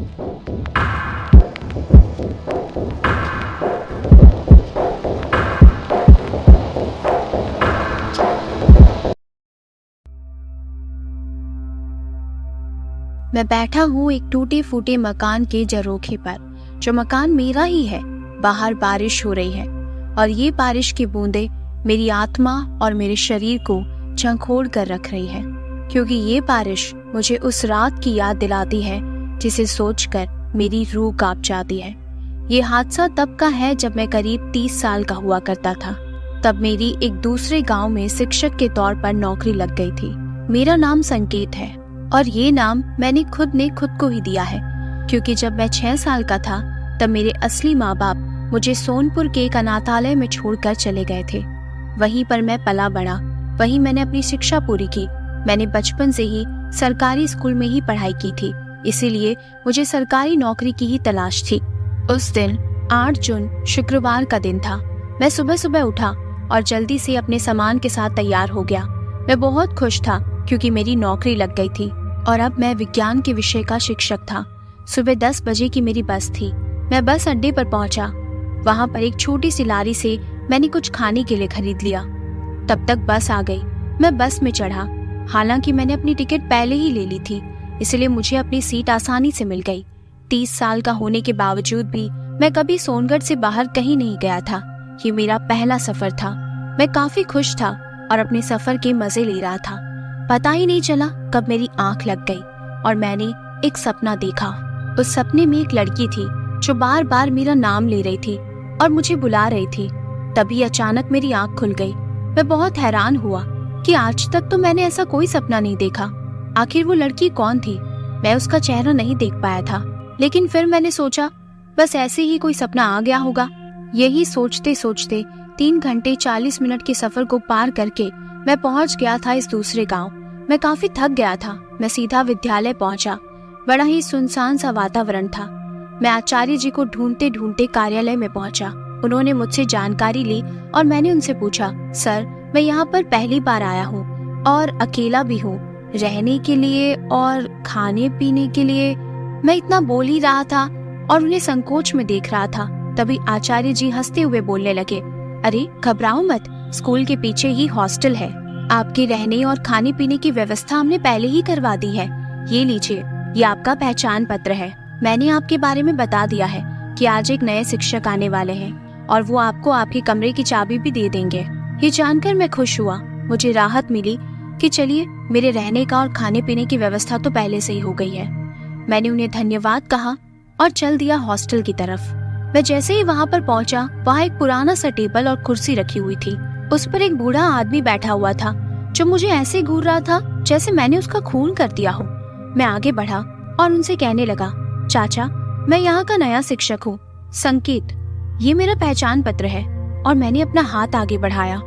मैं बैठा हूँ एक टूटे फूटे मकान के झरोखे पर, जो मकान मेरा ही है। बाहर बारिश हो रही है और ये बारिश की बूंदें मेरी आत्मा और मेरे शरीर को झंखोड़ कर रख रही है, क्योंकि ये बारिश मुझे उस रात की याद दिलाती है जिसे सोचकर मेरी रूह कांप जाती है। ये हादसा तब का है जब मैं करीब 30 साल का हुआ करता था। तब मेरी एक दूसरे गांव में शिक्षक के तौर पर नौकरी लग गई थी। मेरा नाम संकेत है और ये नाम मैंने खुद को ही दिया है, क्योंकि जब मैं 6 साल का था तब मेरे असली माँ बाप मुझे सोनपुर के एक अनाथालय में छोड़कर चले गए थे। वहीं पर मैं पला बड़ा, वहीं मैंने अपनी शिक्षा पूरी की। मैंने बचपन से ही सरकारी स्कूल में ही पढ़ाई की थी, इसीलिए मुझे सरकारी नौकरी की ही तलाश थी। उस दिन 8 जून शुक्रवार का दिन था। मैं सुबह सुबह उठा और जल्दी से अपने सामान के साथ तैयार हो गया। मैं बहुत खुश था क्योंकि मेरी नौकरी लग गई थी और अब मैं विज्ञान के विषय का शिक्षक था। सुबह 10 बजे की मेरी बस थी। मैं बस अड्डे पर पहुंचा। वहां पर एक छोटी सी लारी से मैंने कुछ खाने के लिए खरीद लिया। तब तक बस आ गई। मैं बस में चढ़ा। हालांकि मैंने अपनी टिकट पहले ही ले ली थी, इसलिए मुझे अपनी सीट आसानी से मिल गई। 30 साल का होने के बावजूद भी मैं कभी सोनगढ़ से बाहर कहीं नहीं गया था। ये मेरा पहला सफर था। मैं काफी खुश था और अपने सफर के मजे ले रहा था। पता ही नहीं चला कब मेरी आंख लग गई और मैंने एक सपना देखा। उस सपने में एक लड़की थी जो बार बार मेरा नाम ले रही थी और मुझे बुला रही थी। तभी अचानक मेरी आंख खुल गई। मैं बहुत हैरान हुआ कि आज तक तो मैंने ऐसा कोई सपना नहीं देखा। आखिर वो लड़की कौन थी? मैं उसका चेहरा नहीं देख पाया था, लेकिन फिर मैंने सोचा बस ऐसे ही कोई सपना आ गया होगा। यही सोचते सोचते 3 घंटे 40 मिनट के सफर को पार करके मैं पहुंच गया था इस दूसरे गांव। मैं काफी थक गया था। मैं सीधा विद्यालय पहुंचा। बड़ा ही सुनसान सा वातावरण था। मैं आचार्य जी को ढूंढते ढूंढते कार्यालय में पहुंचा। उन्होंने मुझसे जानकारी ली और मैंने उनसे पूछा, सर मैं यहाँ पर पहली बार आया हूँ और अकेला भी हूँ, रहने के लिए और खाने पीने के लिए। मैं इतना बोल ही रहा था और उन्हें संकोच में देख रहा था। तभी आचार्य जी हंसते हुए बोलने लगे, अरे घबराओ मत, स्कूल के पीछे ही हॉस्टल है। आपके रहने और खाने पीने की व्यवस्था हमने पहले ही करवा दी है। ये लीजिए, ये आपका पहचान पत्र है। मैंने आपके बारे में बता दिया है कि आज एक नए शिक्षक आने वाले हैं और वो आपको आपके कमरे की चाबी भी दे देंगे। ये जानकर मैं खुश हुआ। मुझे राहत मिली कि चलिए मेरे रहने का और खाने पीने की व्यवस्था तो पहले से ही हो गई है। मैंने उन्हें धन्यवाद कहा और चल दिया हॉस्टल की तरफ। मैं जैसे ही वहाँ पर पहुँचा, वहाँ एक पुराना सा टेबल और कुर्सी रखी हुई थी। उस पर एक बूढ़ा आदमी बैठा हुआ था जो मुझे ऐसे घूर रहा था जैसे मैंने उसका खून कर दिया हो। मैं आगे बढ़ा और उनसे कहने लगा, चाचा मैं यहाँ का नया शिक्षक हूँ, संकेत। ये मेरा पहचान पत्र है। और मैंने अपना हाथ आगे बढ़ाया।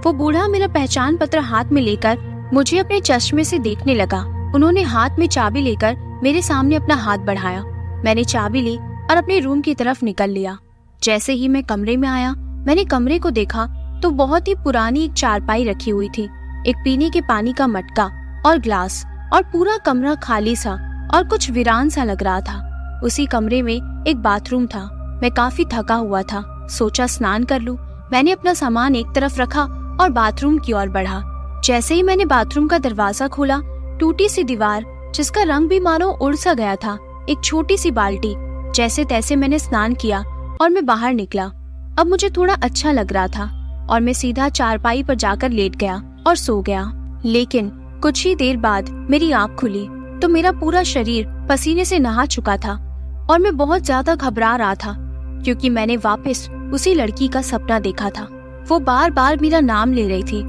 वो बूढ़ा मेरा पहचान पत्र हाथ में लेकर मुझे अपने चश्मे से देखने लगा। उन्होंने हाथ में चाबी लेकर मेरे सामने अपना हाथ बढ़ाया। मैंने चाबी ली और अपने रूम की तरफ निकल लिया। जैसे ही मैं कमरे में आया, मैंने कमरे को देखा तो बहुत ही पुरानी एक चारपाई रखी हुई थी, एक पीने के पानी का मटका और ग्लास, और पूरा कमरा खाली सा और कुछ वीरान सा लग रहा था। उसी कमरे में एक बाथरूम था। मैं काफी थका हुआ था, सोचा स्नान कर लूं। मैंने अपना सामान एक तरफ रखा और बाथरूम की ओर बढ़ा। जैसे ही मैंने बाथरूम का दरवाजा खोला, टूटी सी दीवार जिसका रंग भी मानो उड़ सा गया था, एक छोटी सी बाल्टी, जैसे तैसे मैंने स्नान किया और मैं बाहर निकला। अब मुझे थोड़ा अच्छा लग रहा था और मैं सीधा चारपाई पर जाकर लेट गया और सो गया। लेकिन कुछ ही देर बाद मेरी आंख खुली तो मेरा पूरा शरीर पसीने से नहा चुका था और मैं बहुत ज्यादा घबरा रहा था, क्योंकि मैंने वापस उसी लड़की का सपना देखा था। वो बार बार मेरा नाम ले रही थी,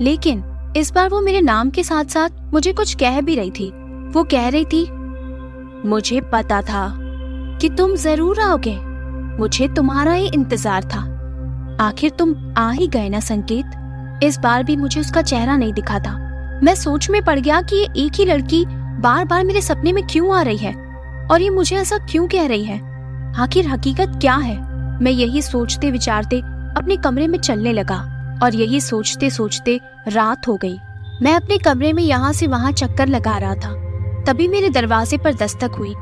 लेकिन इस बार वो मेरे नाम के साथ साथ मुझे कुछ कह भी रही थी। वो कह रही थी, मुझे पता था कि तुम जरूर आओगे, मुझे तुम्हारा ही इंतजार था। आखिर तुम आ ही गए ना संकेत। इस बार भी मुझे उसका चेहरा नहीं दिखा था। मैं सोच में पड़ गया कि ये एक ही लड़की बार बार मेरे सपने में क्यों आ रही है और ये मुझे ऐसा क्यों कह रही है। आखिर हकीकत क्या है। मैं यही सोचते विचारते अपने कमरे में चलने लगा और यही सोचते सोचते रात हो गई। मैं अपने कमरे में यहाँ से वहाँ चक्कर लगा रहा था। तभी मेरे दरवाजे पर दस्तक हुई।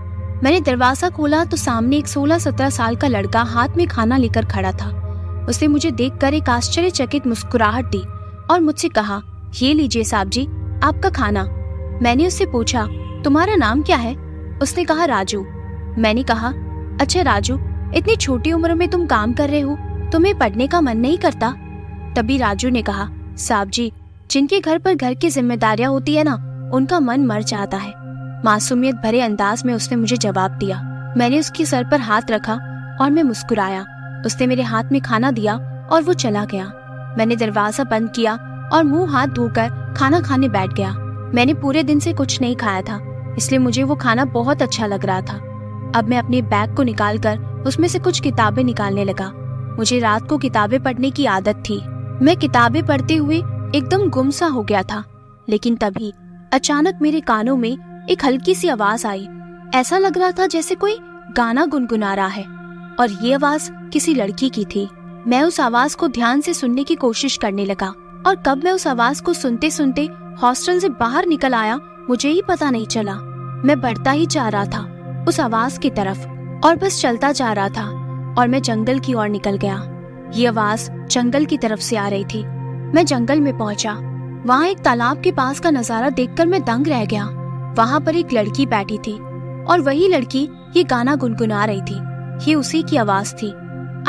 मैंने दरवाजा खोला तो सामने एक 16-17 साल का लड़का हाथ में खाना लेकर खड़ा था। उसने मुझे देखकर एक आश्चर्यचकित मुस्कुराहट दी और मुझसे कहा, ये लीजिए साहब जी, आपका खाना। मैंने उससे पूछा, तुम्हारा नाम क्या है? उसने कहा, राजू। मैंने कहा, अच्छा राजू, इतनी छोटी उम्र में तुम काम कर रहे हो, तुम्हें पढ़ने का मन नहीं करता? तभी राजू ने कहा, साहब जी, जिनके घर पर घर की जिम्मेदारियां होती है ना, उनका मन मर जाता है। मासूमियत भरे अंदाज में उसने मुझे जवाब दिया। मैंने उसके सर पर हाथ रखा और मैं मुस्कुराया। उसने मेरे हाथ में खाना दिया और वो चला गया। मैंने दरवाजा बंद किया और मुंह हाथ धोकर खाना खाने बैठ गया। मैंने पूरे दिन से कुछ नहीं खाया था, इसलिए मुझे वो खाना बहुत अच्छा लग रहा था। अब मैं अपने बैग को निकालकर उसमें से कुछ किताबें निकालने लगा। मुझे रात को किताबें पढ़ने की आदत थी। मैं किताबें पढ़ते हुए एकदम गुम सा हो गया था, लेकिन तभी अचानक मेरे कानों में एक हल्की सी आवाज आई। ऐसा लग रहा था जैसे कोई गाना गुनगुना रहा है, और ये आवाज किसी लड़की की थी। मैं उस आवाज को ध्यान से सुनने की कोशिश करने लगा, और कब मैं उस आवाज को सुनते सुनते हॉस्टल से बाहर निकल आया, मुझे ही पता नहीं चला। मैं बढ़ता ही जा रहा था उस आवाज की तरफ, और बस चलता जा रहा था, और मैं जंगल की ओर निकल गया। ये आवाज जंगल की तरफ से आ रही थी। मैं जंगल में पहुंचा। वहाँ एक तालाब के पास का नजारा देखकर मैं दंग रह गया। वहाँ पर एक लड़की बैठी थी, और वही लड़की ये गाना गुनगुना रही थी। ये उसी की आवाज थी।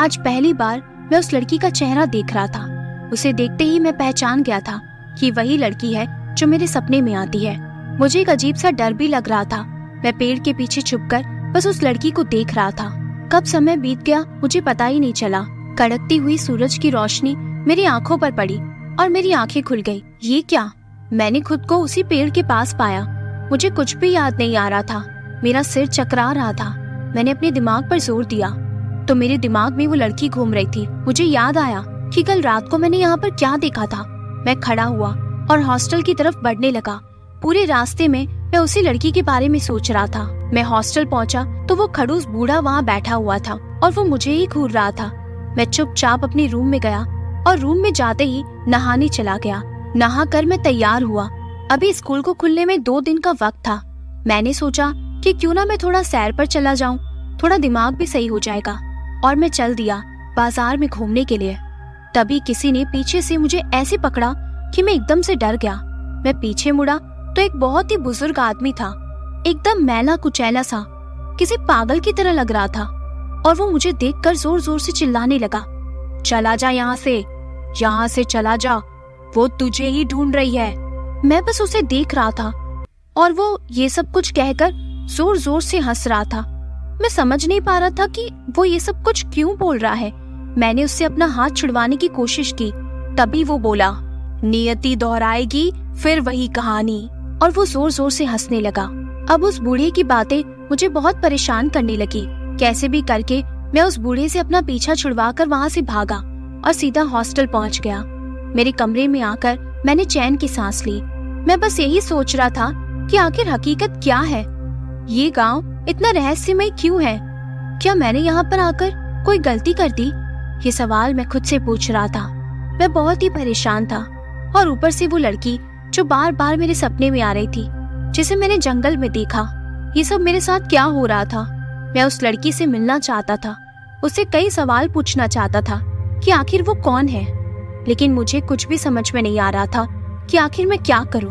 आज पहली बार मैं उस लड़की का चेहरा देख रहा था। उसे देखते ही मैं पहचान गया था कि वही लड़की है जो मेरे सपने में आती है। मुझे एक अजीब सा डर भी लग रहा था। मैं पेड़ के पीछे छुपकर बस उस लड़की को देख रहा था। कब समय बीत गया मुझे पता ही नहीं चला। कड़कती हुई सूरज की रोशनी मेरी आंखों पर पड़ी और मेरी आंखें खुल गई। ये क्या? मैंने खुद को उसी पेड़ के पास पाया। मुझे कुछ भी याद नहीं आ रहा था। मेरा सिर चकरा रहा था। मैंने अपने दिमाग पर जोर दिया तो मेरे दिमाग में वो लड़की घूम रही थी। मुझे याद आया कि कल रात को मैंने यहाँ पर क्या देखा था। मैं खड़ा हुआ और हॉस्टल की तरफ बढ़ने लगा। पूरे रास्ते में मैं उसी लड़की के बारे में सोच रहा था। मैं हॉस्टल पहुंचा तो वो खड़ूस बूढ़ा वहाँ बैठा हुआ था और वो मुझे ही घूर रहा था। मैं चुपचाप अपने रूम में गया और रूम में जाते ही नहाने चला गया। नहाकर मैं तैयार हुआ। अभी स्कूल को खुलने में 2 दिन का वक्त था। मैंने सोचा कि क्यों ना मैं थोड़ा सैर पर चला जाऊं, थोड़ा दिमाग भी सही हो जाएगा, और मैं चल दिया बाजार में घूमने के लिए। तभी किसी ने पीछे से मुझे ऐसे पकड़ा कि मैं एकदम से डर गया। मैं पीछे मुड़ा तो एक बहुत ही बुजुर्ग आदमी था, एकदम मैला कुचैला सा, किसी पागल की तरह लग रहा था, और वो मुझे देखकर जोर जोर से चिल्लाने लगा, चला जा यहाँ से चला जा, वो तुझे ही ढूंढ रही है। मैं बस उसे देख रहा था और वो ये सब कुछ कहकर जोर जोर से हंस रहा था। मैं समझ नहीं पा रहा था कि वो ये सब कुछ क्यों बोल रहा है। मैंने उससे अपना हाथ छुड़वाने की कोशिश की, तभी वो बोला, नियति दोहराएगी फिर वही कहानी, और वो जोर जोर से हंसने लगा। अब उस बूढ़े की बातें मुझे बहुत परेशान करने लगी। कैसे भी करके मैं उस बूढ़े से अपना पीछा छुड़वाकर वहाँ से भागा और सीधा हॉस्टल पहुँच गया। मेरे कमरे में आकर मैंने चैन की सांस ली। मैं बस यही सोच रहा था कि आखिर हकीकत क्या है, ये गांव इतना रहस्यमय क्यों है, क्या मैंने यहाँ पर आकर कोई गलती कर दी? ये सवाल मैं खुद से पूछ रहा था। मैं बहुत ही परेशान था, और ऊपर से वो लड़की जो बार बार मेरे सपने में आ रही थी, जिसे मैंने जंगल में देखा। ये सब मेरे साथ क्या हो रहा था? मैं उस लड़की से मिलना चाहता था, उससे कई सवाल पूछना चाहता था कि आखिर वो कौन है, लेकिन मुझे कुछ भी समझ में नहीं आ रहा था कि आखिर मैं क्या करूं।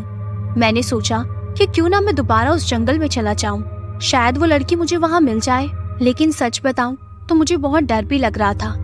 मैंने सोचा कि क्यों ना मैं दोबारा उस जंगल में चला जाऊं, शायद वो लड़की मुझे वहां मिल जाए। लेकिन सच बताऊं तो मुझे बहुत डर भी लग रहा था,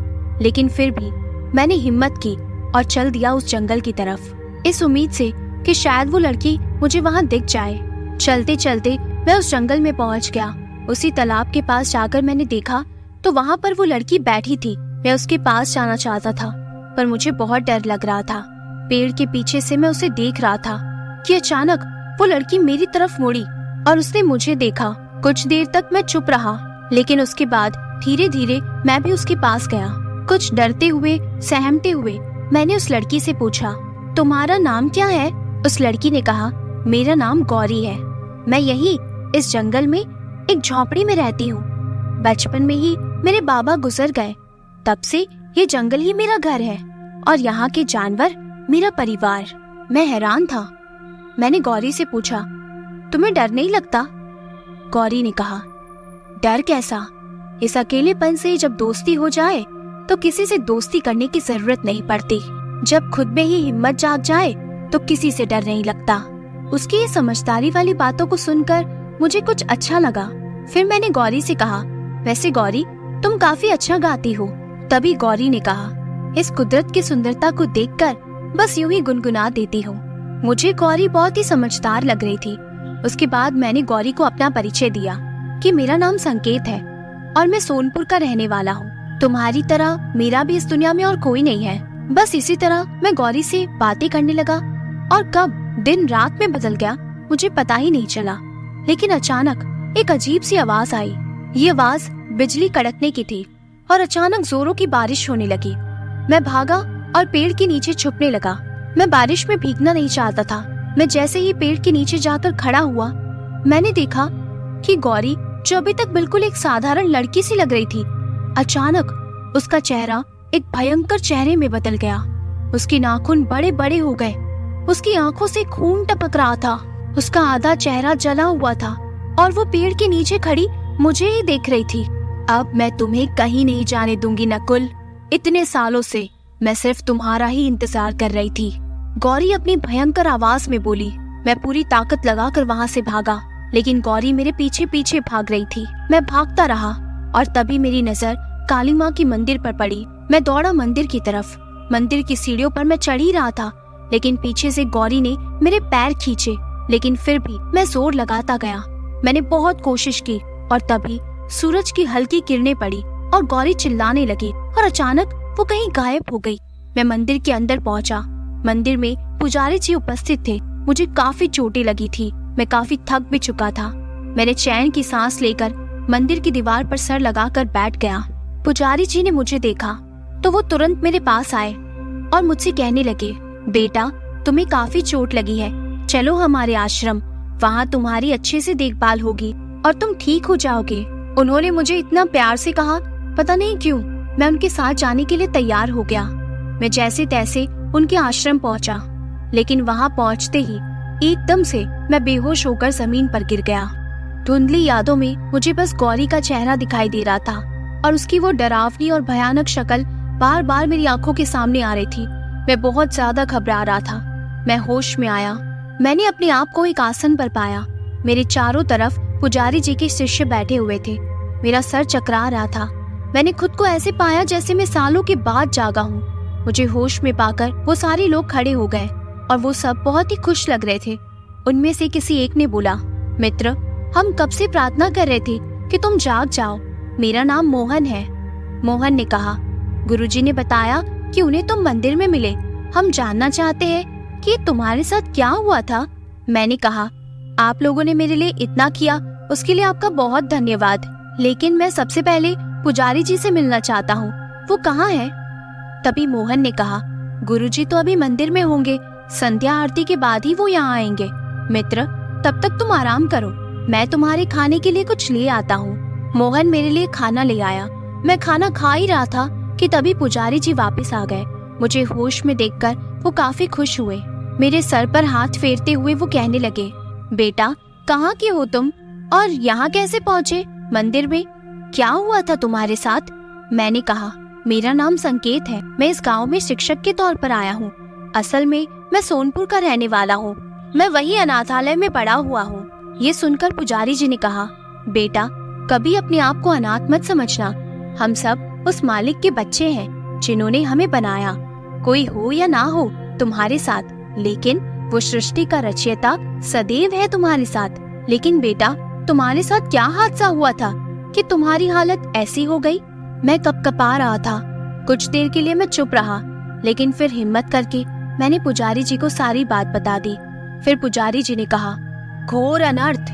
लेकिन फिर भी मैंने हिम्मत की और चल दिया उस जंगल की तरफ, इस उम्मीद से कि शायद वो लड़की मुझे वहां दिख जाए। चलते चलते मैं उस जंगल में पहुंच गया। उसी तालाब के पास जाकर मैंने देखा तो वहां पर वो लड़की बैठी थी। मैं उसके पास जाना चाहता था, पर मुझे बहुत डर लग रहा था। पेड़ के पीछे से मैं उसे देख रहा था कि अचानक वो लड़की मेरी तरफ मुड़ी और उसने मुझे देखा। कुछ देर तक मैं चुप रहा, लेकिन उसके बाद धीरे धीरे मैं भी उसके पास गया। कुछ डरते हुए, सहमते हुए मैंने उस लड़की से पूछा, तुम्हारा नाम क्या है? उस लड़की ने कहा, मेरा नाम गौरी है। मैं यही इस जंगल में एक झोपड़ी में रहती हूँ। बचपन में ही मेरे बाबा गुजर गए, तब से ये जंगल ही मेरा घर है और यहाँ के जानवर मेरा परिवार। मैं हैरान था। मैंने गौरी से पूछा, तुम्हें डर नहीं लगता? गौरी ने कहा, डर कैसा? इस अकेलेपन से जब दोस्ती हो जाए तो किसी से दोस्ती करने की जरूरत नहीं पड़ती। जब खुद में ही हिम्मत जाग जाए तो किसी से डर नहीं लगता। उसकी ये समझदारी वाली बातों को सुनकर मुझे कुछ अच्छा लगा। फिर मैंने गौरी से कहा, वैसे गौरी, तुम काफी अच्छा गाती हो। तभी गौरी ने कहा, इस कुदरत की सुंदरता को देखकर बस यूं ही गुनगुना देती हूँ। मुझे गौरी बहुत ही समझदार लग रही थी। उसके बाद मैंने गौरी को अपना परिचय दिया कि मेरा नाम संकेत है और मैं सोनपुर का रहने वाला हूँ। तुम्हारी तरह मेरा भी इस दुनिया में और कोई नहीं है। बस इसी तरह मैं गौरी से बातें करने लगा और कब दिन रात में बदल गया मुझे पता ही नहीं चला। लेकिन अचानक एक अजीब सी आवाज आई। ये आवाज बिजली कड़कने की थी और अचानक जोरों की बारिश होने लगी। मैं भागा और पेड़ के नीचे छुपने लगा। मैं बारिश में भीगना नहीं चाहता था। मैं जैसे ही पेड़ के नीचे जाकर खड़ा हुआ, मैंने देखा कि गौरी, जो अभी तक बिल्कुल एक साधारण लड़की सी लग रही थी, अचानक उसका चेहरा एक भयंकर चेहरे में बदल गया। उसके नाखून बड़े बड़े हो गए। उसकी आंखों से खून टपक रहा था। उसका आधा चेहरा जला हुआ था और वो पेड़ के नीचे खड़ी मुझे ही देख रही थी। अब मैं तुम्हें कहीं नहीं जाने दूंगी नकुल। इतने सालों से मैं सिर्फ तुम्हारा ही इंतजार कर रही थी, गौरी अपनी भयंकर आवाज में बोली। मैं पूरी ताकत लगाकर वहाँ से भागा, लेकिन गौरी मेरे पीछे पीछे भाग रही थी। मैं भागता रहा और तभी मेरी नजर काली माँ की मंदिर पर पड़ी। मैं दौड़ा मंदिर की तरफ। मंदिर की सीढ़ियों पर मैं चढ़ ही रहा था, लेकिन पीछे से गौरी ने मेरे पैर खींचे। लेकिन फिर भी मैं जोर लगाता गया। मैंने बहुत कोशिश की और तभी सूरज की हल्की किरणें पड़ी और गौरी चिल्लाने लगी और अचानक वो कहीं गायब हो गई। मैं मंदिर के अंदर पहुंचा। मंदिर में पुजारी जी उपस्थित थे। मुझे काफी चोटें लगी थी। मैं काफी थक भी चुका था। मैंने चैन की सांस लेकर मंदिर की दीवार पर सर लगाकर बैठ गया। पुजारी जी ने मुझे देखा तो वो तुरंत मेरे पास आए और मुझसे कहने लगे, बेटा, तुम्हें काफी चोट लगी है, चलो हमारे आश्रम, वहाँ तुम्हारी अच्छे से देखभाल होगी और तुम ठीक हो जाओगे। उन्होंने मुझे इतना प्यार से कहा, पता नहीं क्यों मैं उनके साथ जाने के लिए तैयार हो गया। मैं जैसे तैसे उनके आश्रम पहुंचा, लेकिन वहाँ पहुँचते ही एकदम से मैं बेहोश होकर जमीन पर गिर गया। धुंधली यादों में मुझे बस गौरी का चेहरा दिखाई दे रहा था और उसकी वो डरावनी और भयानक शक्ल बार बार मेरी आंखों के सामने आ रही थी। मैं बहुत ज्यादा घबरा रहा था। मैं होश में आया। मैंने अपने आप को एक आसन पर पाया। मेरे चारों तरफ पुजारी जी के शिष्य बैठे हुए थे। मेरा सर चकरा रहा था। मैंने खुद को ऐसे पाया जैसे मैं सालों के बाद जागा हूँ। मुझे होश में पाकर वो सारे लोग खड़े हो गए और वो सब बहुत ही खुश लग रहे थे। उनमें से किसी एक ने बोला, मित्र, हम कब से प्रार्थना कर रहे थे कि तुम जाग जाओ। मेरा नाम मोहन है। मोहन ने कहा, गुरुजी ने बताया कि उन्हें तुम मंदिर में मिले। हम जानना चाहते हैं कि तुम्हारे साथ क्या हुआ था। मैंने कहा, आप लोगों ने मेरे लिए इतना किया, उसके लिए आपका बहुत धन्यवाद, लेकिन मैं सबसे पहले पुजारी जी से मिलना चाहता हूँ। वो कहाँ है? तभी मोहन ने कहा, गुरुजी तो अभी मंदिर में होंगे, संध्या आरती के बाद ही वो यहाँ आएंगे। मित्र, तब तक तुम आराम करो, मैं तुम्हारे खाने के लिए कुछ ले आता हूँ। मोहन मेरे लिए खाना ले आया। मैं खाना खा ही रहा था कि तभी पुजारी जी वापस आ गए। मुझे होश में देखकर वो काफी खुश हुए। मेरे सर पर हाथ फेरते हुए वो कहने लगे, बेटा, कहाँ के हो तुम और यहाँ कैसे पहुँचे? मंदिर में क्या हुआ था तुम्हारे साथ? मैंने कहा, मेरा नाम संकेत है। मैं इस गांव में शिक्षक के तौर पर आया हूँ। असल में मैं सोनपुर का रहने वाला हूँ। मैं वही अनाथालय में पड़ा हुआ हूँ। ये सुनकर पुजारी जी ने कहा, बेटा, कभी अपने आप को अनाथ मत समझना। हम सब उस मालिक के बच्चे हैं जिन्होंने हमें बनाया। कोई हो या ना हो तुम्हारे साथ, लेकिन वो सृष्टि का रचयिता सदैव है तुम्हारे साथ। लेकिन बेटा, तुम्हारे साथ क्या हादसा हुआ था कि तुम्हारी हालत ऐसी हो गई? मैं कपकपा रहा था। कुछ देर के लिए मैं चुप रहा, लेकिन फिर हिम्मत करके मैंने पुजारी जी को सारी बात बता दी। फिर पुजारी जी ने कहा, घोर अनर्थ।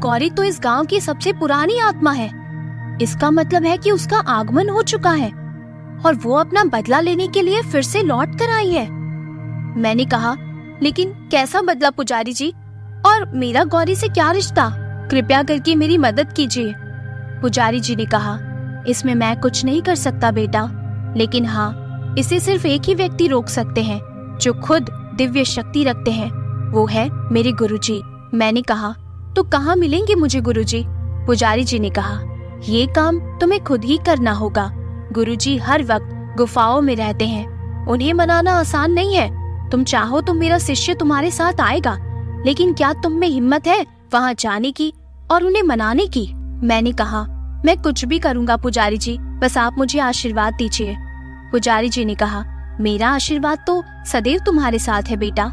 गौरी तो इस गांव की सबसे पुरानी आत्मा है। इसका मतलब है कि उसका आगमन हो चुका है और वो अपना बदला लेने के लिए फिर से लौट कर आई है। मैंने कहा, लेकिन कैसा बदला पुजारी जी? और मेरा गौरी से क्या रिश्ता? कृपया करके मेरी मदद कीजिए। पुजारी जी ने कहा, इसमें मैं कुछ नहीं कर सकता बेटा, लेकिन हाँ, इसे सिर्फ एक ही व्यक्ति रोक सकते हैं जो खुद दिव्य शक्ति रखते हैं। वो है मेरे गुरुजी। मैंने कहा, तो कहाँ मिलेंगे मुझे गुरुजी? पुजारी जी ने कहा, ये काम तुम्हें खुद ही करना होगा। गुरुजी हर वक्त गुफाओं में रहते हैं, उन्हें मनाना आसान नहीं है। तुम चाहो तो मेरा शिष्य तुम्हारे साथ आएगा, लेकिन क्या तुम में हिम्मत है वहाँ जाने की और उन्हें मनाने की? मैंने कहा, मैं कुछ भी करूँगा पुजारी जी, बस आप मुझे आशीर्वाद दीजिए। पुजारी जी ने कहा, मेरा आशीर्वाद तो सदैव तुम्हारे साथ है बेटा।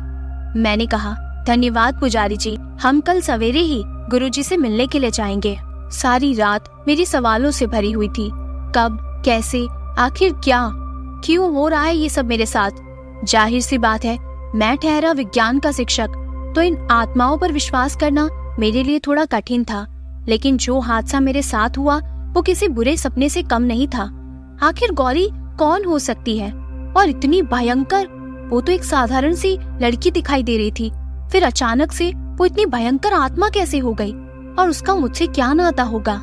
मैंने कहा, धन्यवाद पुजारी जी, हम कल सवेरे ही गुरुजी से मिलने के लिए जाएंगे। सारी रात मेरी सवालों से भरी हुई थी। कब, कैसे, आखिर क्या, क्यों हो रहा है ये सब मेरे साथ? जाहिर सी बात है, मैं ठहरा विज्ञान का शिक्षक, तो इन आत्माओं पर विश्वास करना मेरे लिए थोड़ा कठिन था। लेकिन जो हादसा मेरे साथ हुआ वो किसी बुरे सपने से कम नहीं था। आखिर गौरी कौन हो सकती है, और इतनी भयंकर? वो तो एक साधारण सी लड़की दिखाई दे रही थी, फिर अचानक से वो इतनी भयंकर आत्मा कैसे हो गई, और उसका मुझसे क्या नाता होगा?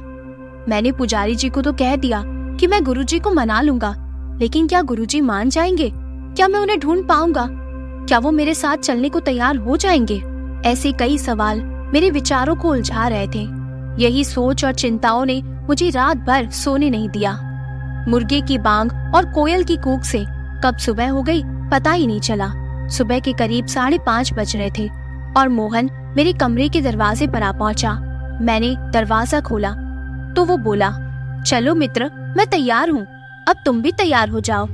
मैंने पुजारी जी को तो कह दिया कि मैं गुरुजी को मना लूंगा, लेकिन क्या गुरुजी मान जाएंगे? क्या मैं उन्हें ढूंढ पाऊंगा? क्या वो मेरे साथ चलने को तैयार हो जाएंगे? ऐसे कई सवाल मेरे विचारों को उलझा रहे थे। यही सोच और चिंताओं ने मुझे रात भर सोने नहीं दिया। मुर्गे की बांग और कोयल की कूक से कब सुबह हो गई पता ही नहीं चला। सुबह के करीब 5:30 बज रहे थे और मोहन मेरे कमरे के दरवाजे पर आ पहुंचा। मैंने दरवाजा खोला तो वो बोला, चलो मित्र, मैं तैयार हूँ, अब तुम भी तैयार हो जाओ,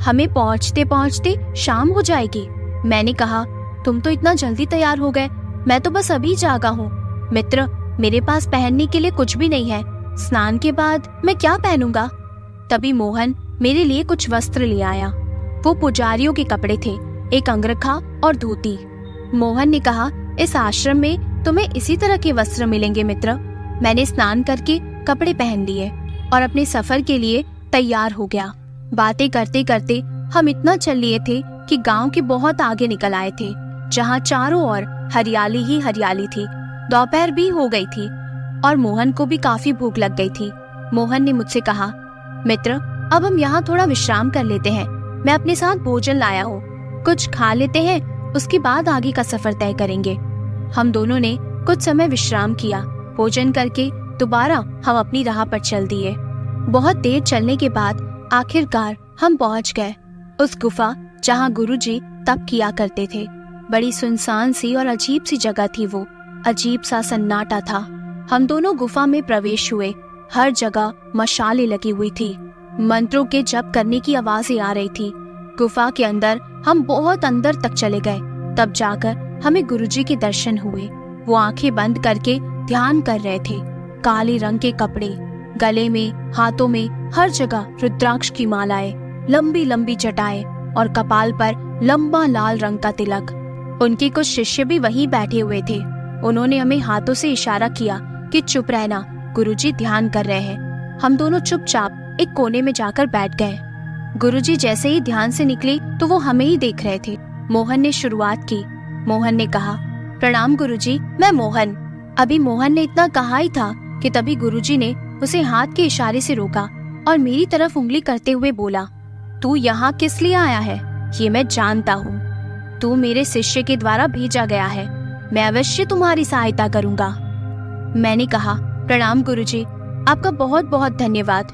हमें पहुँचते पहुँचते शाम हो जाएगी। मैंने कहा, तुम तो इतना जल्दी तैयार हो गए, मैं तो बस अभी जागा हूँ। मित्र, मेरे पास पहनने के लिए कुछ भी नहीं है, स्नान के बाद मैं क्या पहनूंगा? तभी मोहन मेरे लिए कुछ वस्त्र ले आया। वो पुजारियों के कपड़े थे, एक अंगरखा और धोती। मोहन ने कहा, इस आश्रम में तुम्हें इसी तरह के वस्त्र मिलेंगे मित्र। मैंने स्नान करके कपड़े पहन लिए और अपने सफर के लिए तैयार हो गया। बातें करते करते हम इतना चल लिए थे कि गांव के बहुत आगे निकल आए थे, जहां चारों ओर हरियाली ही हरियाली थी। दोपहर भी हो गई थी और मोहन को भी काफी भूख लग गई थी। मोहन ने मुझसे कहा, मित्र, अब हम यहाँ थोड़ा विश्राम कर लेते हैं, मैं अपने साथ भोजन लाया हूँ, कुछ खा लेते हैं, उसके बाद आगे का सफर तय करेंगे। हम दोनों ने कुछ समय विश्राम किया। भोजन करके दोबारा हम अपनी राह पर चल दिए। बहुत देर चलने के बाद आखिरकार हम पहुँच गए उस गुफा जहाँ गुरुजी तप किया करते थे। बड़ी सुनसान सी और अजीब सी जगह थी वो, अजीब सा सन्नाटा था। हम दोनों गुफा में प्रवेश हुए। हर जगह मशालें लगी हुई थी, मंत्रों के जप करने की आवाजें आ रही थी। गुफा के अंदर हम बहुत अंदर तक चले गए, तब जाकर हमें गुरुजी के दर्शन हुए। वो आंखें बंद करके ध्यान कर रहे थे। काले रंग के कपड़े, गले में, हाथों में हर जगह रुद्राक्ष की मालाएं, लंबी लंबी जटाएं और कपाल पर लंबा लाल रंग का तिलक। उनके कुछ शिष्य भी वहीं बैठे हुए थे। उन्होंने हमें हाथों से इशारा किया कि चुप रहना, गुरुजी ध्यान कर रहे हैं। हम दोनों चुपचाप एक कोने में जाकर बैठ गए। गुरुजी जैसे ही ध्यान से निकले तो वो हमें ही देख रहे थे। मोहन ने शुरुआत की। मोहन ने कहा, प्रणाम गुरुजी, मैं मोहन। अभी मोहन ने इतना कहा ही था कि तभी गुरुजी ने उसे हाथ के इशारे से रोका और मेरी तरफ उंगली करते हुए बोला, तू यहाँ किस लिए आया है? ये मैं जानता हूँ, तू मेरे शिष्य के द्वारा भेजा गया है, मैं अवश्य तुम्हारी सहायता करूँगा। मैंने कहा, प्रणाम गुरुजी, आपका बहुत बहुत धन्यवाद।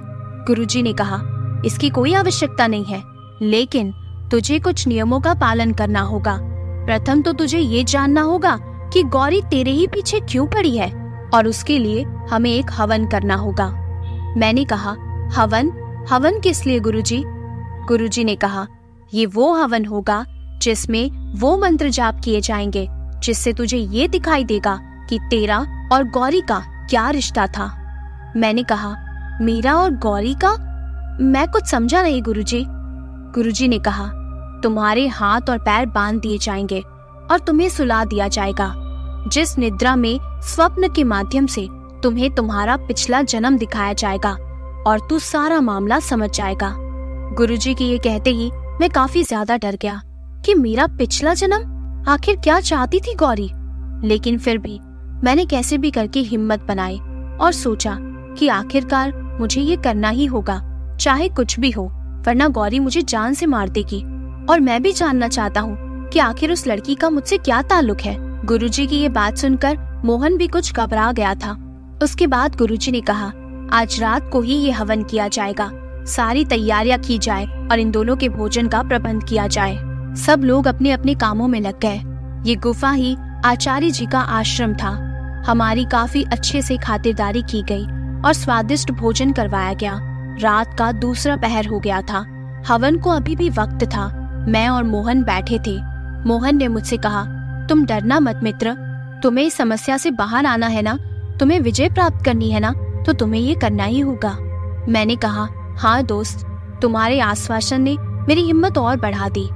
गुरुजी ने कहा, इसकी कोई आवश्यकता नहीं है, लेकिन तुझे कुछ नियमों का पालन करना होगा। प्रथम तो तुझे ये जानना होगा कि गौरी तेरे ही पीछे क्यों पड़ी है, और उसके लिए हमें एक हवन करना होगा। मैंने कहा, हवन? हवन किस लिए गुरुजी? गुरुजी ने कहा, ये वो हवन होगा जिसमें वो मंत्र जाप किए जाएंगे जिससे तुझे ये दिखाई देगा कि तेरा और गौरी का क्या रिश्ता था। मैंने कहा, मेरा और गौरी का? मैं कुछ समझा नहीं गुरुजी। गुरुजी ने कहा, तुम्हारे हाथ और पैर बांध दिए जाएंगे और तुम्हें सुला दिया जाएगा। जिस निद्रा में स्वप्न के माध्यम से तुम्हें तुम्हारा पिछला जन्म दिखाया जाएगा और तू सारा मामला समझ जाएगा। गुरुजी के ये कहते ही मैं काफी ज्यादा डर गया कि मेरा पिछला जन्म, आखिर क्या चाहती थी गौरी। लेकिन फिर भी मैंने कैसे भी करके हिम्मत बनाई और सोचा कि आखिरकार मुझे ये करना ही होगा, चाहे कुछ भी हो, वरना गौरी मुझे जान से मार देगी। और मैं भी जानना चाहता हूँ कि आखिर उस लड़की का मुझसे क्या ताल्लुक है। गुरुजी की ये बात सुनकर मोहन भी कुछ घबरा गया था। उसके बाद गुरुजी ने कहा, आज रात को ही ये हवन किया जाएगा, सारी तैयारियां की जाए और इन दोनों के भोजन का प्रबंध किया जाए। सब लोग अपने अपने कामों में लग गए। ये गुफा ही आचार्य जी का आश्रम था। हमारी काफी अच्छे से खातिरदारी की गई और स्वादिष्ट भोजन करवाया गया। रात का दूसरा पहर हो गया था। हवन को अभी भी वक्त था। मैं और मोहन बैठे थे। मोहन ने मुझसे कहा, तुम डरना मत मित्र, तुम्हें इस समस्या से बाहर आना है ना, तुम्हें विजय प्राप्त करनी है ना, तो तुम्हें ये करना ही होगा। मैंने कहा, हाँ दोस्त, तुम्हारे आश्वासन ने मेरी हिम्मत और बढ़ा दी।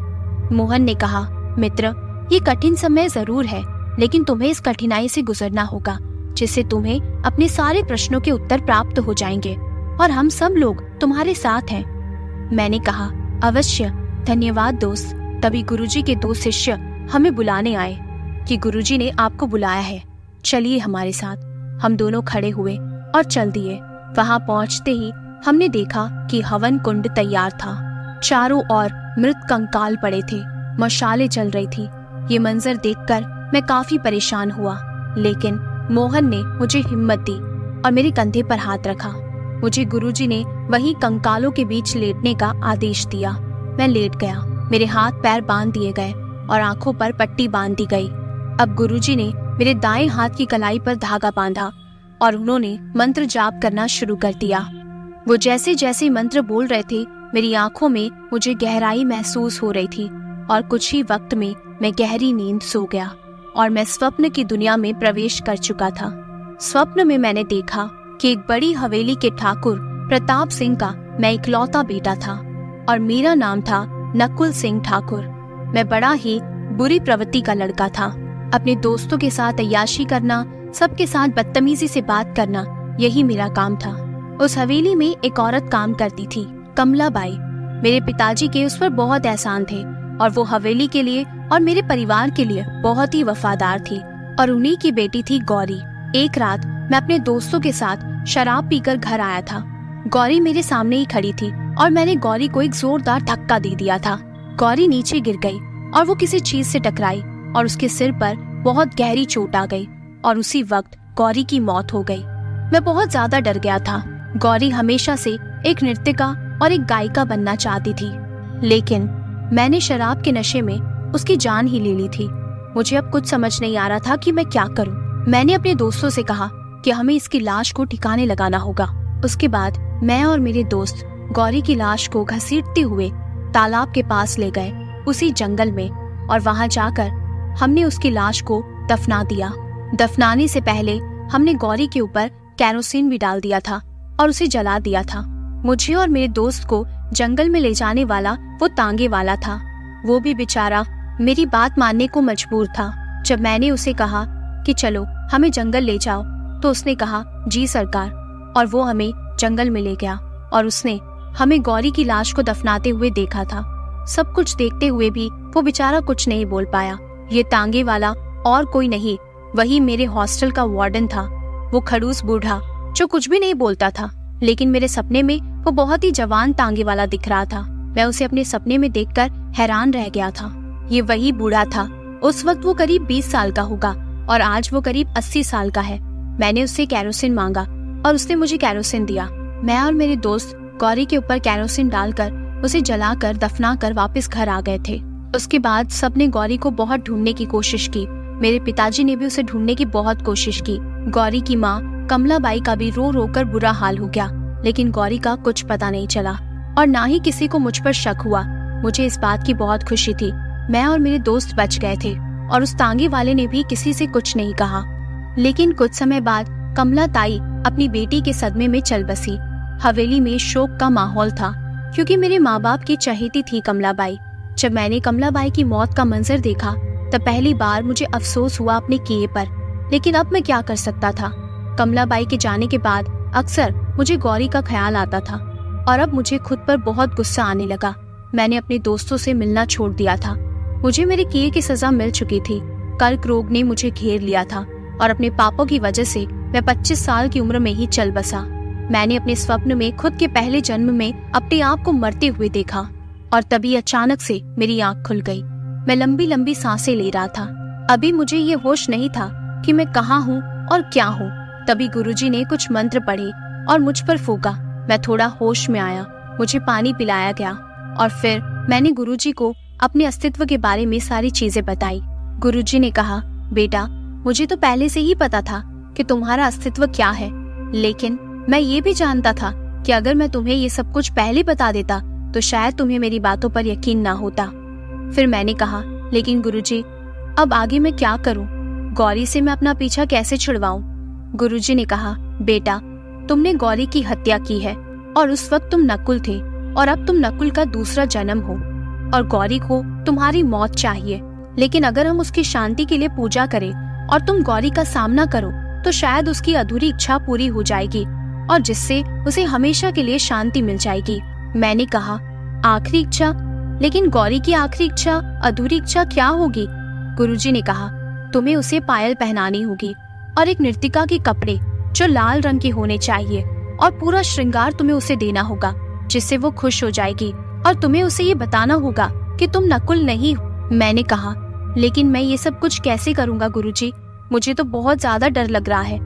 मोहन ने कहा, मित्र, ये कठिन समय जरूर है, लेकिन तुम्हें इस कठिनाई से गुजरना होगा, जिससे तुम्हें अपने सारे प्रश्नों के उत्तर प्राप्त हो जाएंगे और हम सब लोग तुम्हारे साथ हैं। मैंने कहा, अवश्य, धन्यवाद दोस्त। तभी गुरुजी के 2 शिष्य हमें बुलाने आए कि गुरुजी ने आपको बुलाया है, चलिए हमारे साथ। हम दोनों खड़े हुए और चल दिए। वहां पहुंचते ही हमने देखा कि हवन कुंड तैयार था। चारों ओर मृत कंकाल पड़े थे, मशालें जल रही थी। ये मंजर देखकर मैं काफी परेशान हुआ, लेकिन मोहन ने मुझे हिम्मत दी और मेरे कंधे पर हाथ रखा। मुझे गुरुजी ने वहीं कंकालों के बीच लेटने का आदेश दिया। मैं लेट गया। मेरे हाथ पैर बांध दिए गए और आंखों पर पट्टी बांध दी गई। अब गुरुजी ने मेरे दाएं हाथ की कलाई पर धागा बांधा और उन्होंने मंत्र जाप करना शुरू कर दिया। वो जैसे जैसे मंत्र बोल रहे थे, मेरी आंखों में मुझे गहराई महसूस हो रही थी और कुछ ही वक्त में मैं गहरी नींद सो गया और मैं स्वप्न की दुनिया में प्रवेश कर चुका था। स्वप्न में मैंने देखा कि एक बड़ी हवेली के ठाकुर प्रताप सिंह का मैं इकलौता बेटा था और मेरा नाम था नकुल सिंह ठाकुर। मैं बड़ा ही बुरी प्रवृत्ति का लड़का था। अपने दोस्तों के साथ अय्याशी करना, सबके साथ बदतमीजी से बात करना, यही मेरा काम था। उस हवेली में एक औरत काम करती थी, कमला बाई। मेरे पिताजी के उस पर बहुत एहसान थे और वो हवेली के लिए और मेरे परिवार के लिए बहुत ही वफादार थी। और उन्हीं की बेटी थी गौरी। एक रात मैं अपने दोस्तों के साथ शराब पीकर घर आया था। गौरी मेरे सामने ही खड़ी थी और मैंने गौरी को एक जोरदार धक्का दे दिया था। गौरी नीचे गिर गई और वो किसी चीज से टकराई और उसके सिर पर बहुत गहरी चोट आ गई और उसी वक्त गौरी की मौत हो गई। मैं बहुत ज्यादा डर गया था। गौरी हमेशा से एक नर्तिका और एक गायिका बनना चाहती थी, लेकिन मैंने शराब के नशे में उसकी जान ही ले ली थी। मुझे अब कुछ समझ नहीं आ रहा था कि मैं क्या करूं। मैंने अपने दोस्तों से कहा कि हमें इसकी लाश को ठिकाने लगाना होगा। उसके बाद मैं और मेरे दोस्त गौरी की लाश को घसीटते हुए तालाब के पास ले गए, उसी जंगल में, और वहां जाकर हमने उसकी लाश को दफना दिया। दफनाने से पहले हमने गौरी के ऊपर केरोसिन भी डाल दिया था और उसे जला दिया था। मुझे और मेरे दोस्त को जंगल में ले जाने वाला वो तांगे वाला था। वो भी बेचारा मेरी बात मानने को मजबूर था। जब मैंने उसे कहा कि चलो हमें जंगल ले जाओ, तो उसने कहा, जी सरकार, और वो हमें जंगल में ले गया और उसने हमें गौरी की लाश को दफनाते हुए देखा था। सब कुछ देखते हुए भी वो बेचारा कुछ नहीं बोल पाया। ये तांगे वाला और कोई नहीं, वही मेरे हॉस्टल का वार्डन था। वो खड़ूस बूढ़ा जो कुछ भी नहीं बोलता था, लेकिन मेरे सपने में वो बहुत ही जवान तांगे वाला दिख रहा था। मैं उसे अपने सपने में देखकर हैरान रह गया था। ये वही बूढ़ा था। उस वक्त वो करीब 20 साल का होगा और आज वो करीब 80 साल का है। मैंने उससे केरोसिन मांगा और उसने मुझे केरोसिन दिया। मैं और मेरे दोस्त गौरी के ऊपर केरोसिन डालकर उसे जलाकर दफनाकर वापस घर आ गए थे। उसके बाद सबने गौरी को बहुत ढूंढने की कोशिश की। मेरे पिताजी ने भी उसे ढूंढने की बहुत कोशिश की। गौरी की माँ कमला बाई का भी रो रो कर बुरा हाल हो गया, लेकिन गौरी का कुछ पता नहीं चला और ना ही किसी को मुझ पर शक हुआ। मुझे इस बात की बहुत खुशी थी। मैं और मेरे दोस्त बच गए थे और उस तांगे वाले ने भी किसी से कुछ नहीं कहा। लेकिन कुछ समय बाद कमला ताई अपनी बेटी के सदमे में चल बसी। हवेली में शोक का माहौल था, क्योंकि मेरे माँ बाप की चहेती थी कमला बाई। जब मैंने कमला बाई की मौत का मंजर देखा तब पहली बार मुझे अफसोस हुआ अपने किए पर, लेकिन अब मैं क्या कर सकता था। कमला बाई के जाने के बाद अक्सर मुझे गौरी का ख्याल आता था और अब मुझे खुद पर बहुत गुस्सा आने लगा। मैंने अपने दोस्तों से मिलना छोड़ दिया था। मुझे मेरे किए की सजा मिल चुकी थी। कर्क रोग ने मुझे घेर लिया था और अपने पापों की वजह से मैं 25 साल की उम्र में ही चल बसा। मैंने अपने स्वप्न में खुद के पहले जन्म में अपने आप को मरते हुए देखा और तभी अचानक से मेरी आंख खुल गई। मैं लंबी लंबी सांसें ले रहा था। अभी मुझे ये होश नहीं था कि मैं कहाँ हूँ और क्या हूँ। तभी गुरुजी ने कुछ मंत्र पढ़े और मुझ पर फूका। मैं थोड़ा होश में आया, मुझे पानी पिलाया गया और फिर मैंने गुरुजी को अपने अस्तित्व के बारे में सारी चीजें बताई। गुरुजी ने कहा, बेटा, मुझे तो पहले से ही पता था कि तुम्हारा अस्तित्व क्या है, लेकिन मैं ये भी जानता था कि अगर मैं तुम्हें ये सब कुछ पहले बता देता तो शायद तुम्हें मेरी बातों पर यकीन ना होता। फिर मैंने कहा, लेकिन गुरुजी, अब आगे मैं क्या करूं? गौरी से मैं अपना पीछा कैसे छुड़वाऊं? गुरुजी ने कहा, बेटा, तुमने गौरी की हत्या की है और उस वक्त तुम नकुल थे और अब तुम नकुल का दूसरा जन्म हो और गौरी को तुम्हारी मौत चाहिए। लेकिन अगर हम उसकी शांति के लिए पूजा करें और तुम गौरी का सामना करो तो शायद उसकी अधूरी इच्छा पूरी हो जाएगी और जिससे उसे हमेशा के लिए शांति मिल जाएगी। मैंने कहा, आखिरी इच्छा? लेकिन गौरी की आखिरी इच्छा, अधूरी इच्छा क्या होगी? गुरुजी ने कहा, तुम्हें उसे पायल पहनानी होगी और एक नर्तिका के कपड़े जो लाल रंग के होने चाहिए और पूरा श्रृंगार तुम्हें उसे देना होगा जिससे वो खुश हो जाएगी और तुम्हें उसे ये बताना होगा कि तुम नकुल नहीं हो। मैंने कहा, लेकिन मैं ये सब कुछ कैसे करूँगा गुरुजी? मुझे तो बहुत ज्यादा डर लग रहा है।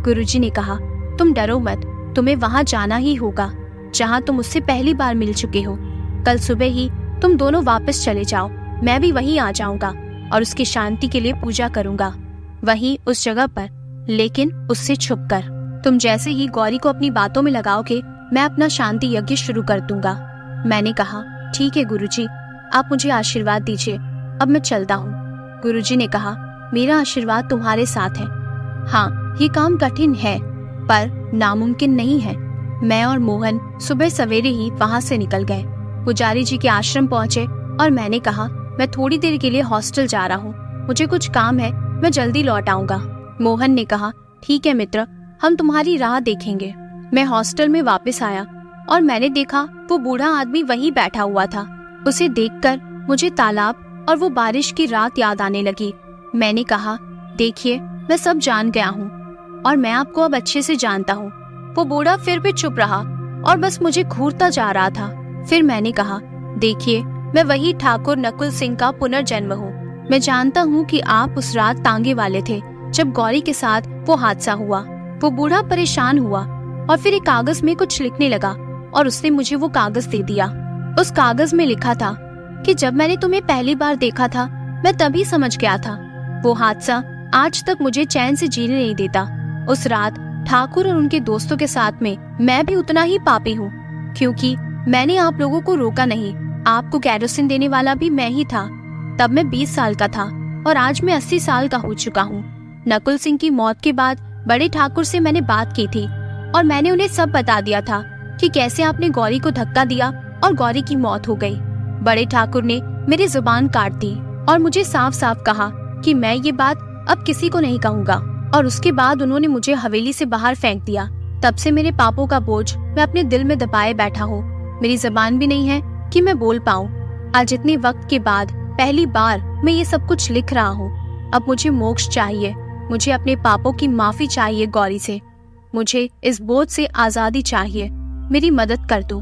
गुरुजी ने कहा, तुम डरो मत, तुम्हें वहाँ जाना ही होगा जहाँ तुम उससे पहली बार मिल चुके हो। कल सुबह ही तुम दोनों वापस चले जाओ, मैं भी वहीं आ जाऊंगा और उसकी शांति के लिए पूजा करूंगा, वहीं उस जगह पर, लेकिन उससे छुपकर। तुम जैसे ही गौरी को अपनी बातों में लगाओगे, मैं अपना शांति यज्ञ शुरू कर दूंगा। मैंने कहा, ठीक है गुरुजी, आप मुझे आशीर्वाद दीजिए, अब मैं चलता हूँ। गुरुजी ने कहा, मेरा आशीर्वाद तुम्हारे साथ है। हाँ, ये काम कठिन है पर नामुमकिन नहीं है। मैं और मोहन सुबह सवेरे ही वहाँ से निकल गए। पुजारी जी के आश्रम पहुँचे और मैंने कहा, मैं थोड़ी देर के लिए हॉस्टल जा रहा हूँ, मुझे कुछ काम है, मैं जल्दी लौट आऊंगा। मोहन ने कहा, ठीक है मित्र, हम तुम्हारी राह देखेंगे। मैं हॉस्टल में वापस आया और मैंने देखा वो बूढ़ा आदमी वहीं बैठा हुआ था। उसे देखकर मुझे तालाब और वो बारिश की रात याद आने लगी। मैंने कहा, देखिए, मैं सब जान गया हूँ और मैं आपको अब अच्छे से जानता हूँ। वो बूढ़ा फिर भी चुप रहा और बस मुझे घूरता जा रहा था। फिर मैंने कहा, देखिए, मैं वही ठाकुर नकुल सिंह का पुनर्जन्म हूँ। मैं जानता हूँ कि आप उस रात तांगे वाले थे जब गौरी के साथ वो हादसा हुआ। वो बूढ़ा परेशान हुआ और फिर एक कागज में कुछ लिखने लगा और उसने मुझे वो कागज दे दिया। उस कागज में लिखा था कि जब मैंने तुम्हें पहली बार देखा था, मैं तभी समझ गया था। वो हादसा आज तक मुझे चैन से जीने नहीं देता। उस रात ठाकुर और उनके दोस्तों के साथ में मैं भी उतना ही पापी हूँ, क्योंकि मैंने आप लोगों को रोका नहीं। आपको केरोसिन देने वाला भी मैं ही था। तब मैं 20 साल का था और आज मैं 80 साल का हो चुका हूँ। नकुल सिंह की मौत के बाद बड़े ठाकुर से मैंने बात की थी और मैंने उन्हें सब बता दिया था कि कैसे आपने गौरी को धक्का दिया और गौरी की मौत हो गई। बड़े ठाकुर ने मेरी जुबान काट दी और मुझे साफ साफ कहा कि मैं ये बात अब किसी को नहीं कहूँगा, और उसके बाद उन्होंने मुझे हवेली से बाहर फेंक दिया। तब से मेरे पापों का बोझ मैं अपने दिल में दबाए बैठा हूँ। मेरी जुबान भी नहीं है कि मैं बोल पाऊँ। आज इतने वक्त के बाद पहली बार मैं ये सब कुछ लिख रहा हूँ। अब मुझे मोक्ष चाहिए, मुझे अपने पापों की माफी चाहिए गौरी से। मुझे इस बोझ से आजादी चाहिए, मेरी मदद कर दो।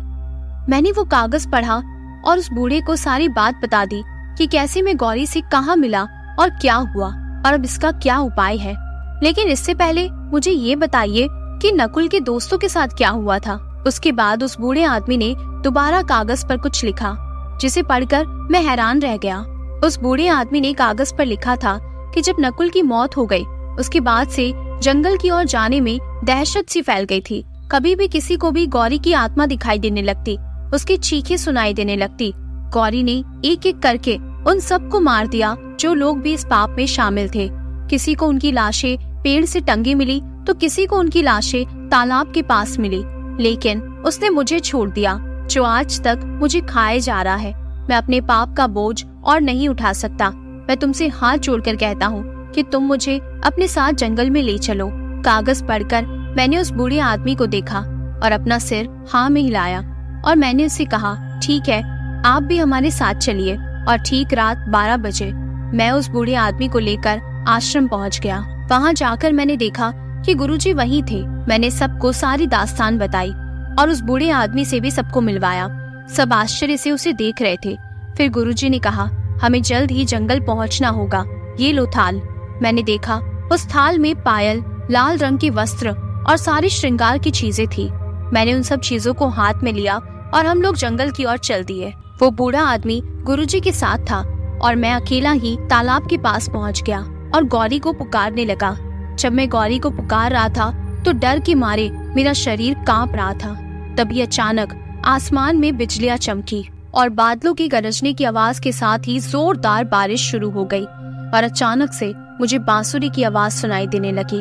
मैंने वो कागज पढ़ा और उस बूढ़े को सारी बात बता दी कि कैसे मैं गौरी से कहाँ मिला और क्या हुआ और अब इसका क्या उपाय है। लेकिन इससे पहले मुझे ये बताइए कि नकुल के दोस्तों के साथ क्या हुआ था। उसके बाद उस बूढ़े आदमी ने दोबारा कागज पर कुछ लिखा, जिसे पढ़कर मैं हैरान रह गया। उस बूढ़े आदमी ने कागज पर लिखा था कि जब नकुल की मौत हो गई, उसके बाद से जंगल की ओर जाने में दहशत सी फैल गई थी। कभी भी किसी को भी गौरी की आत्मा दिखाई देने लगती, उसकी चीखें सुनाई देने लगती। गौरी ने एक एक करके उन सबको मार दिया जो लोग भी इस पाप में शामिल थे। किसी को उनकी लाशें पेड़ से टंगी मिली तो किसी को उनकी लाशें तालाब के पास मिली, लेकिन उसने मुझे छोड़ दिया जो आज तक मुझे खाए जा रहा है। मैं अपने पाप का बोझ और नहीं उठा सकता। मैं तुमसे हाथ जोड़कर कहता हूँ कि तुम मुझे अपने साथ जंगल में ले चलो। कागज पढ़कर मैंने उस बूढ़े आदमी को देखा और अपना सिर हाँ में हिलाया और मैंने उससे कहा, ठीक है, आप भी हमारे साथ चलिए। और ठीक रात 12 बजे मैं उस बूढ़े आदमी को लेकर आश्रम पहुँच गया। वहाँ जाकर मैंने देखा कि गुरुजी वहीं थे। मैंने सबको सारी दास्तान बताई और उस बूढ़े आदमी से भी सबको मिलवाया। सब आश्चर्य से उसे देख रहे थे। फिर गुरुजी ने कहा, हमें जल्द ही जंगल पहुंचना होगा, ये लो थाल। मैंने देखा उस थाल में पायल, लाल रंग के वस्त्र और सारी श्रृंगार की चीजें थी। मैंने उन सब चीजों को हाथ में लिया और हम लोग जंगल की ओर चल दिए। वो बूढ़ा आदमी गुरुजी के साथ था और मैं अकेला ही तालाब के पास पहुंच गया और गौरी को पुकारने लगा। जब मैं गौरी को पुकार रहा था तो डर के मारे मेरा शरीर कांप रहा था। तभी अचानक आसमान में बिजलियां चमकी और बादलों की गरजने की आवाज के साथ ही जोरदार बारिश शुरू हो गई और अचानक से मुझे बांसुरी की आवाज सुनाई देने लगी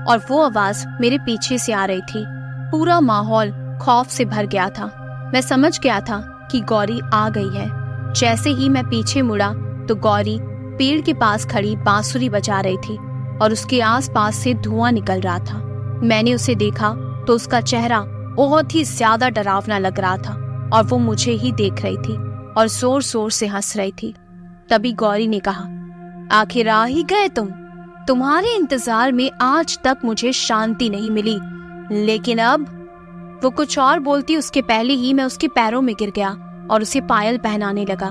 और वो आवाज मेरे पीछे से आ रही थी। पूरा माहौल खौफ से भर गया था। मैं समझ गया था कि गौरी आ गई है। जैसे ही मैं पीछे मुड़ा तो गौरी पेड़ के पास खड़ी बांसुरी बजा रही थी और उसके आसपास से धुआं निकल रहा था। मैंने उसे देखा तो उसका चेहरा बहुत ही ज्यादा डरावना लग रहा था और वो मुझे ही देख रही थी और जोर जोर से हंस रही थी। तभी गौरी ने कहा, आखिर आ ही गए तुम। तुम्हारे इंतजार में आज तक मुझे शांति नहीं मिली, लेकिन अब। वो कुछ और बोलती उसके पहले ही मैं उसके पैरों में गिर गया और उसे पायल पहनाने लगा।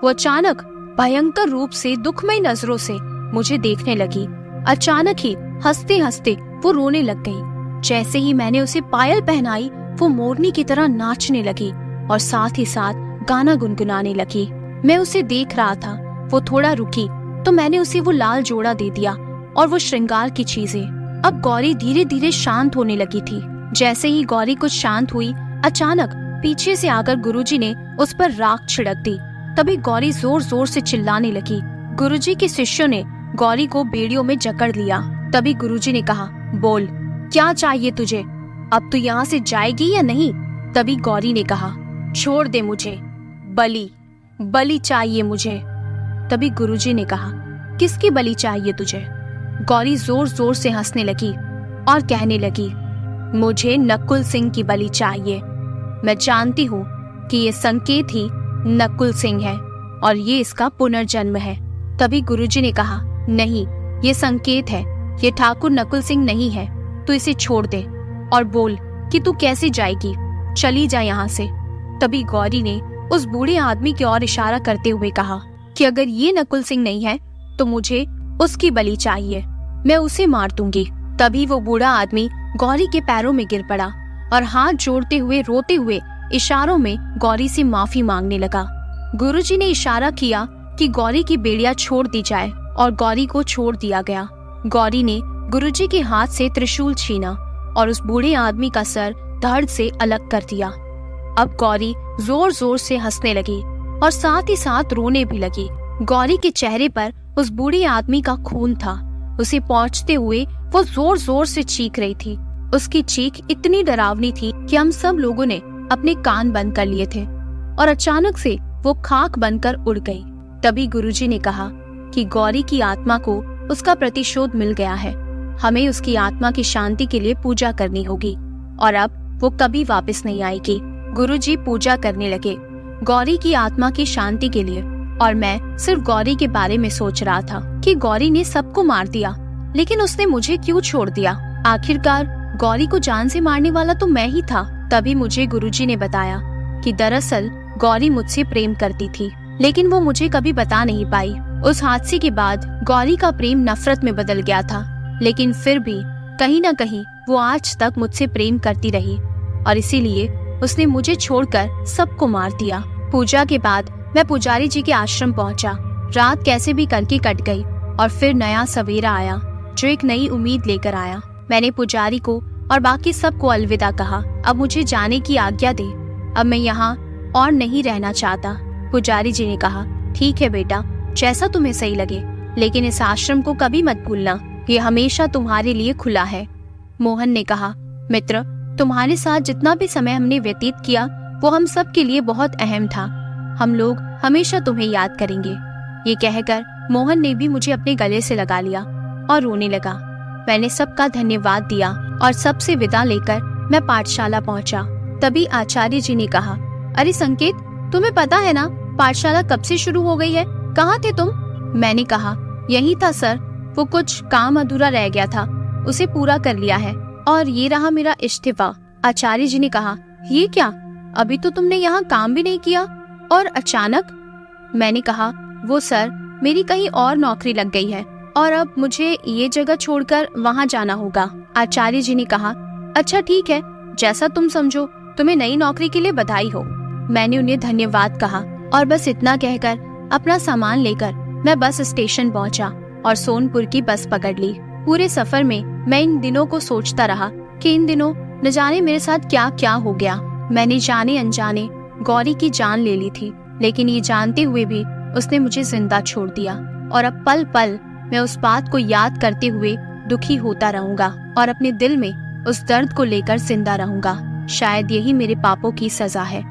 वो अचानक भयंकर रूप से दुखमय नजरों से मुझे देखने लगी। अचानक ही हंसते हंसते वो रोने लग गई। जैसे ही मैंने उसे पायल पहनाई वो मोरनी की तरह नाचने लगी और साथ ही साथ गाना गुनगुनाने लगी। मैं उसे देख रहा था। वो थोड़ा रुकी तो मैंने उसे वो लाल जोड़ा दे दिया और वो श्रृंगार की चीजें। अब गौरी धीरे धीरे शांत होने लगी थी। जैसे ही गौरी कुछ शांत हुई, अचानक पीछे से आकर गुरुजी ने उस पर राख छिड़क दी। तभी गौरी जोर जोर से चिल्लाने लगी। गुरुजी के शिष्यों ने गौरी को बेड़ियों में जकड़ लिया। तभी गुरुजी ने कहा, बोल क्या चाहिए तुझे, अब तू यहाँ से जाएगी या नहीं। तभी गौरी ने कहा, छोड़ दे मुझे, बलि चाहिए मुझे। तभी गुरुजी ने कहा, किसकी बलि चाहिए तुझे। गौरी जोर जोर से हंसने लगी और कहने लगी, मुझे नकुल सिंह की बलि चाहिए। मैं जानती हूँ कि ये संकेत ही नकुल सिंह है और ये इसका पुनर्जन्म है। तभी गुरुजी ने कहा, नहीं, ये संकेत है, ये ठाकुर नकुल सिंह नहीं है। तू इसे छोड़ दे और बोल कि तू कैसे जाएगी, चली जा यहाँ से। तभी गौरी ने उस बूढ़े आदमी की ओर इशारा करते हुए कहा कि अगर ये नकुल सिंह नहीं है तो मुझे उसकी बलि चाहिए, मैं उसे मार दूंगी। तभी वो बूढ़ा आदमी गौरी के पैरों में गिर पड़ा और हाथ जोड़ते हुए रोते हुए इशारों में गौरी से माफी मांगने लगा। गुरुजी ने इशारा किया कि गौरी की बेड़ियां छोड़ दी जाए और गौरी को छोड़ दिया गया। गौरी ने गुरुजी के हाथ से त्रिशूल छीना और उस बूढ़े आदमी का सर धड़ से अलग कर दिया। अब गौरी जोर जोर से हंसने लगी और साथ ही साथ रोने भी लगी। गौरी के चेहरे पर उस बूढ़े आदमी का खून था। उसे पहुंचते हुए वो जोर जोर से चीख रही थी। उसकी चीख इतनी डरावनी थी कि हम सब लोगों ने अपने कान बंद कर लिए थे और अचानक से वो खाक बनकर उड़ गई। तभी गुरुजी ने कहा कि गौरी की आत्मा को उसका प्रतिशोध मिल गया है। हमें उसकी आत्मा की शांति के लिए पूजा करनी होगी और अब वो कभी वापस नहीं आएगी। गुरुजी पूजा करने लगे गौरी की आत्मा की शांति के लिए और मैं सिर्फ गौरी के बारे में सोच रहा था कि गौरी ने सबको मार दिया, लेकिन उसने मुझे क्यों छोड़ दिया। आखिरकार गौरी को जान से मारने वाला तो मैं ही था। तभी मुझे गुरुजी ने बताया कि दरअसल गौरी मुझसे प्रेम करती थी, लेकिन वो मुझे कभी बता नहीं पाई। उस हादसे के बाद गौरी का प्रेम नफरत में बदल गया था, लेकिन फिर भी कहीं न कहीं वो आज तक मुझसे प्रेम करती रही और इसीलिए उसने मुझे छोड़कर सबको मार दिया। पूजा के बाद मैं पुजारी जी के आश्रम पहुंचा। रात कैसे भी करके कट गई और फिर नया सवेरा आया जो एक नई उम्मीद लेकर आया। मैंने पुजारी को और बाकी सबको अलविदा कहा। अब मुझे जाने की आज्ञा दे, अब मैं यहाँ और नहीं रहना चाहता। पुजारी जी ने कहा, ठीक है बेटा, जैसा तुम्हें सही लगे, लेकिन इस आश्रम को कभी मत भूलना, ये हमेशा तुम्हारे लिए खुला है। मोहन ने कहा, मित्र, तुम्हारे साथ जितना भी समय हमने व्यतीत किया वो हम सब के लिए बहुत अहम था। हम लोग हमेशा तुम्हें याद करेंगे। ये कहकर मोहन ने भी मुझे अपने गले से लगा लिया और रोने लगा। मैंने सबका धन्यवाद दिया और सबसे विदा लेकर मैं पाठशाला पहुंचा। तभी आचार्य जी ने कहा, अरे संकेत, तुम्हें पता है ना पाठशाला कब से शुरू हो गई है, कहाँ थे तुम? मैंने कहा, यही था सर, वो कुछ काम अधूरा रह गया था, उसे पूरा कर लिया है और ये रहा मेरा इस्तीफा। आचार्य जी ने कहा, ये क्या, अभी तो तुमने यहाँ काम भी नहीं किया और अचानक? मैंने कहा, वो सर, मेरी कहीं और नौकरी लग गई है और अब मुझे ये जगह छोड़कर वहाँ जाना होगा। आचार्य जी ने कहा, अच्छा ठीक है, जैसा तुम समझो। तुम्हें नई नौकरी के लिए बधाई हो। मैंने उन्हें धन्यवाद कहा और बस इतना कहकर अपना सामान लेकर मैं बस स्टेशन पहुंचा और सोनपुर की बस पकड़ ली। पूरे सफर में मैं इन दिनों को सोचता रहा कि इन दिनों न जाने मेरे साथ क्या क्या हो गया। मैंने जाने अनजाने गौरी की जान ले ली थी, लेकिन ये जानते हुए भी उसने मुझे जिंदा छोड़ दिया। और अब पल पल मैं उस बात को याद करते हुए दुखी होता रहूंगा और अपने दिल में उस दर्द को लेकर जिंदा रहूंगा। शायद यही मेरे पापों की सजा है।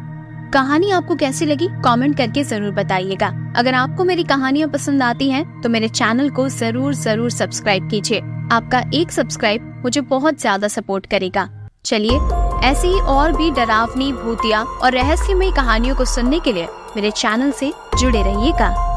कहानी आपको कैसी लगी कमेंट करके जरूर बताइएगा। अगर आपको मेरी कहानियाँ पसंद आती हैं तो मेरे चैनल को जरूर सब्सक्राइब कीजिए। आपका एक सब्सक्राइब मुझे बहुत ज्यादा सपोर्ट करेगा। चलिए ऐसी और भी डरावनी, भूतिया और रहस्यमयी कहानियों को सुनने के लिए मेरे चैनल से जुड़े रहिएगा।